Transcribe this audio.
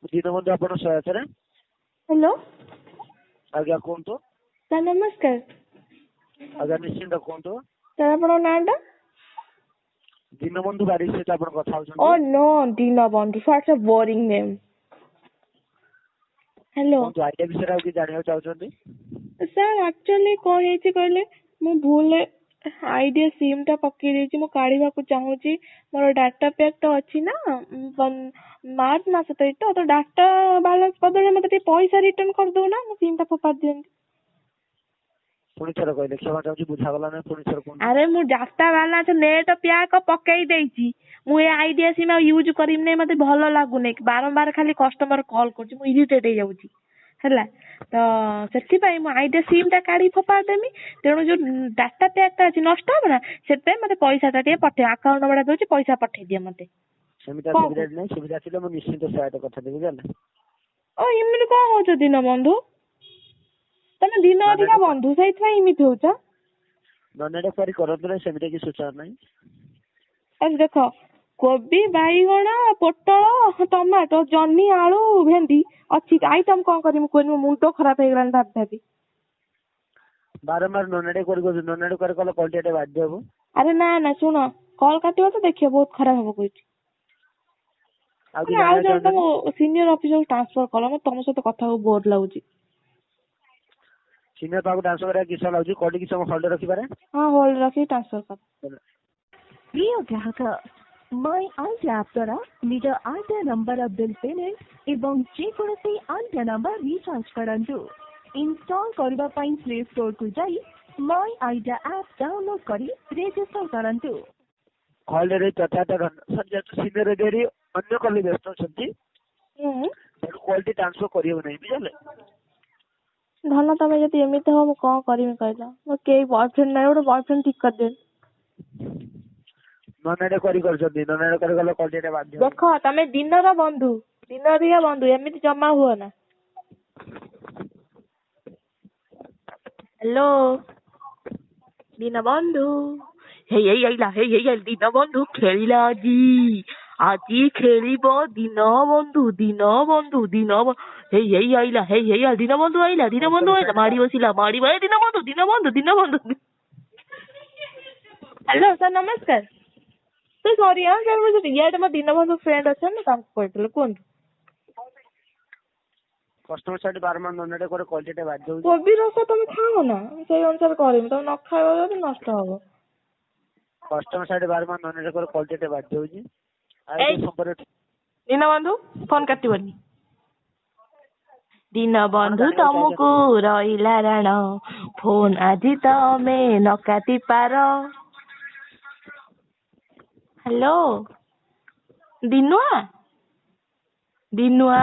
दीनबंधु आपण सहायता हेलो आज्ञा कहतु सर नमस्कार आज्ञा निश्चिंत कहतु सर आपण नाटा दीनबंधु बारिश सहित आपण कथा oh no Dinabandhu such a boring name hello कहतु आइडिया विषय आउ कि जानिया चाहछन्ती सर एक्चुअली कोन हेची कहले मु भूल आईडिया सिम टा पक्के देछि मु काढीबा को चाहूची मोर डाटा पैक तो अछि ना मार्च मास तो डाटा बैलेंस बदले मते पैसा रिटर्न कर दो ना मु सिम टा फोपाड़ दियंती पुणी थर कहले क्षमा चाहूची बुझा गला ना पुणी थर कोन अरे मु डाटा बैलेंस नेट पैक पक्के देछि मु ए आईडिया सिम यूज करिम नै मते भलो लागु नै बारंबार खाली कस्टमर कॉल करछि मु इरिटेट हे जाउछि ହେଲା ତ ସେଥିପାଇଁ ମୁଁ ଆଇडिଆ ସିମ୍ ଟା କାଢି ଫୋପାଡ଼ି ଦେମି ତେଣୁ ଯୋଉ ଡାଟା ପ୍ୟାକ୍ ଟା ଅଛି ନଷ୍ଟ ହବ ନା ସେଥିପାଇଁ ମତେ ପଇସା ଟା ଟିକେ ପଠେଇ ଆକାଉଣ୍ଟ ନମ୍ବର ଦଉଛି ପଇସା ପଠେଇ ଦିଅ ମତେ ସେମିଟା ସୁବିଧା ନାହିଁ ସୁବିଧା ଥିଲେ ମୁଁ ନିଶ୍ଚିତ ସହାୟତା କଥା ଦେବି ଜାଣିଲେ ଓ ଏମିତି କଣ ହଉଛ ଦିନ ବନ୍ଧୁ ତମେ ଦିନ ଅଧିକା ବନ୍ଧୁ ସେଇଥିପାଇଁ ଏମିତି ହଉଛ ନନେଟ କରି କରନ୍ତୁ ନା ସେମିତି କିଛି ସୂଚନା ନାହିଁ ଆରେ ଦେଖ କୋବି ବାଇଗଣ ପୋଟଳ ଟମାଟୋ ଜହ୍ନି ଆଳୁ ଭେଣ୍ଡି ଅଛି ଆଇଟମ କଣ କରିମु କହିନି ମୋ ମୁଣ୍ଡ ଖରାପ ହେଇଗଲାଣି ଭାବି ଭାବି ବାରମ୍ବାର ନନେଟ କରି ନନେଟ କରି କଲେ କ୍ୱାଲିଟି ବାଧ୍ୟ ହବ ଆରେ ନା ନା ଶୁଣ କଲ କାଟିବ ତ ଦେଖିବ ବହୁତ ଖରାପ ହବ କହୁଛି ଆଉ ଜଣେ ତମ ସିନିୟର ଅଫିସରକୁ ଟ୍ରାନ୍ସଫର କଲ ମୁଁ ତମ ସହିତ କଥା ହବାକୁ ବୋର ଲାଗୁଛି ସିନିୟର ପାଖକୁ ଟ୍ରାନ୍ସଫର କରିବା କିସ ଲାଗୁଛି କୋଉଠି କିଛି ହୋଲ୍ଡ ରଖିପାରେ ହଁ ହୋଲ୍ଡ ରଖି ଟ୍ରାନ୍ସଫର କର प्रिय ग्राहक माय आइडिया आप द्वारा निज आइडिया नंबर बिल पेमेंट एवं जेकोसी आइडिया नंबर रिचार्ज करंतु इंस्टॉल करबा पई प्ले स्टोर को जाई माय आइडिया ऐप डाउनलोड करी रजिस्टर करंतु होल्ड रे तथाता सर सीनियर एरिया अन्य कली व्यस्त छथि क्वालिटी ट्रांसफर करियो नै बुझले धन तमे जति एमिते हो को करिमे कहला मो के बॉयफ्रेंड नै ओडो बॉयफ्रेंड ठीक कर दे ननेडे करी करछथि ननेडे करी गले क्वालिटी बाध्य देखो तमे दिनर बंधु दिनरिया बंधु एमिति जमा हुओ ना हेलो दिन बंधु हे आइला हे दिन बंधु खेलिला আজি খেলিব दिन बंधु हे आइला दिन बंधु आइला मारी बसिला मारी भाई दिन बंधु हेलो सर नमस्कार तो सॉरी हां सर मुझे यार मो दिन बंधु फ्रेंड अछन ना तांको कहतले कोन कस्टमर साइड बारमान ननेडे करे क्वालिटी बाध्य हो कोबी रस तुम खाओ ना सेही अनुसार करिम तुम न खाइबो तो नष्ट हबो कस्टमर साइड बारमान ननेडे करे क्वालिटी बाध्य होजी दिन बंधु फोन काटिबनी दिन बंधु तुमको रहिला राण फोन आज तमे न काटी पारो हेलो दिनुआ